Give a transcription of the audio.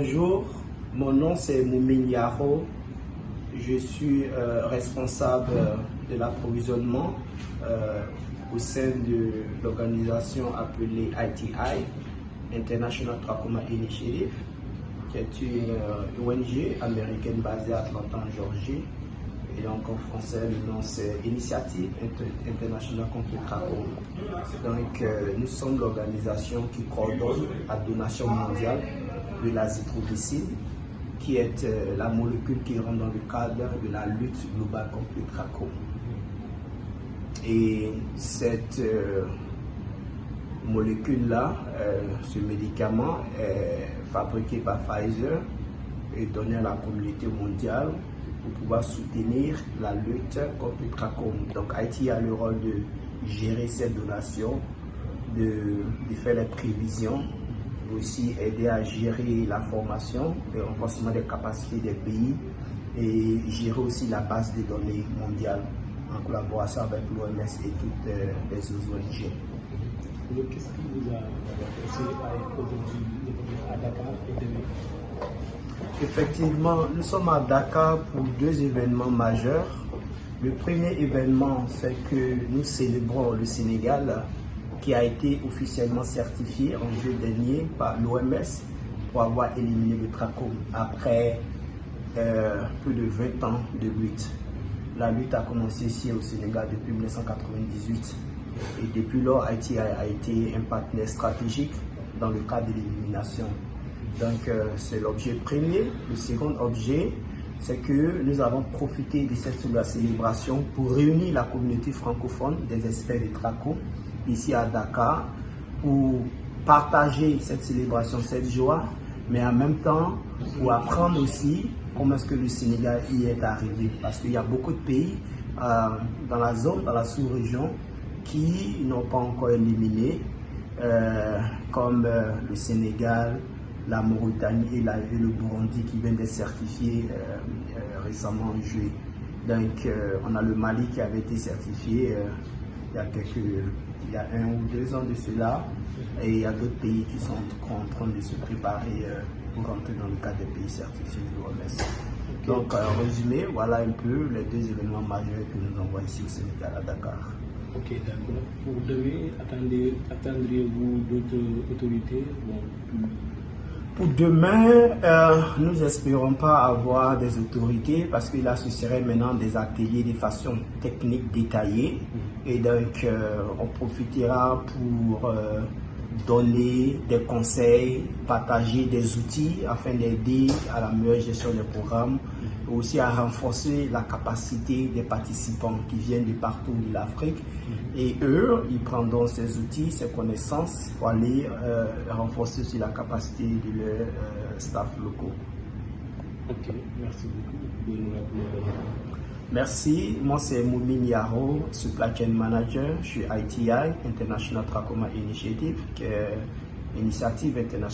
Bonjour, mon nom c'est Moumine Yaro. Je suis responsable de l'approvisionnement au sein de l'organisation appelée ITI, International Trachoma Initiative, qui est une ONG américaine basée à Atlanta en Georgie. Et donc en français, le nom c'est Initiative International contre le trachome. Donc nous sommes l'organisation qui coordonne la donation mondiale de l'azithromycine, qui est la molécule qui rentre dans le cadre de la lutte globale contre le trachome. Et cette molécule-là, ce médicament est fabriqué par Pfizer et donné à la communauté mondiale pour pouvoir soutenir la lutte contre le trachome. Donc Haïti a le rôle de gérer cette donation, de faire les prévisions, aussi aider à gérer la formation, le renforcement des capacités des pays et gérer aussi la base des données mondiales en collaboration avec l'OMS et toutes les autres ONG. Qu'est-ce qui vous a poussé à être aujourd'hui à Dakar et demain? Effectivement, nous sommes à Dakar pour deux événements majeurs. Le premier événement, c'est que nous célébrons le Sénégal qui a été officiellement certifié en juillet dernier par l'OMS pour avoir éliminé le trachome après plus de 20 ans de lutte. La lutte a commencé ici au Sénégal depuis 1998 et depuis lors, Haïti a été un partenaire stratégique dans le cadre de l'élimination. Donc c'est l'objet premier. Le second objet, c'est que nous avons profité de cette célébration pour réunir la communauté francophone des experts de trachome ici à Dakar pour partager cette célébration, cette joie, mais en même temps pour apprendre aussi comment est-ce que le Sénégal y est arrivé. Parce qu'il y a beaucoup de pays dans la zone, dans la sous-région, qui n'ont pas encore éliminé, comme le Sénégal, la Mauritanie et le Burundi qui viennent d'être certifiés récemment en juillet. Donc on a le Mali qui avait été certifié il y a 1 ou 2 ans de cela, et il y a d'autres pays qui sont en train de se préparer pour rentrer dans le cadre des pays certifiés de l'OMS. Donc en résumé, voilà un peu les deux événements majeurs que nous envoyons ici au Sénégal à Dakar. Ok, d'accord. Pour demain, attendriez-vous d'autres autorités? Pour demain, nous n'espérons pas avoir des autorités parce que là, ce serait maintenant des ateliers de façon technique détaillée. Et donc, on profitera pour donner des conseils, partager des outils afin d'aider à la meilleure gestion des programmes, aussi à renforcer la capacité des participants qui viennent de partout de l'Afrique. Et eux, ils prendront ces outils, ces connaissances pour aller renforcer aussi la capacité de leurs staff locaux. Ok, merci beaucoup. Vous pouvez nous rappeler. Merci, moi c'est Moumine Yaro, Supply Chain Manager. Je suis ITI, International Trachoma Initiative, qui est une initiative internationale.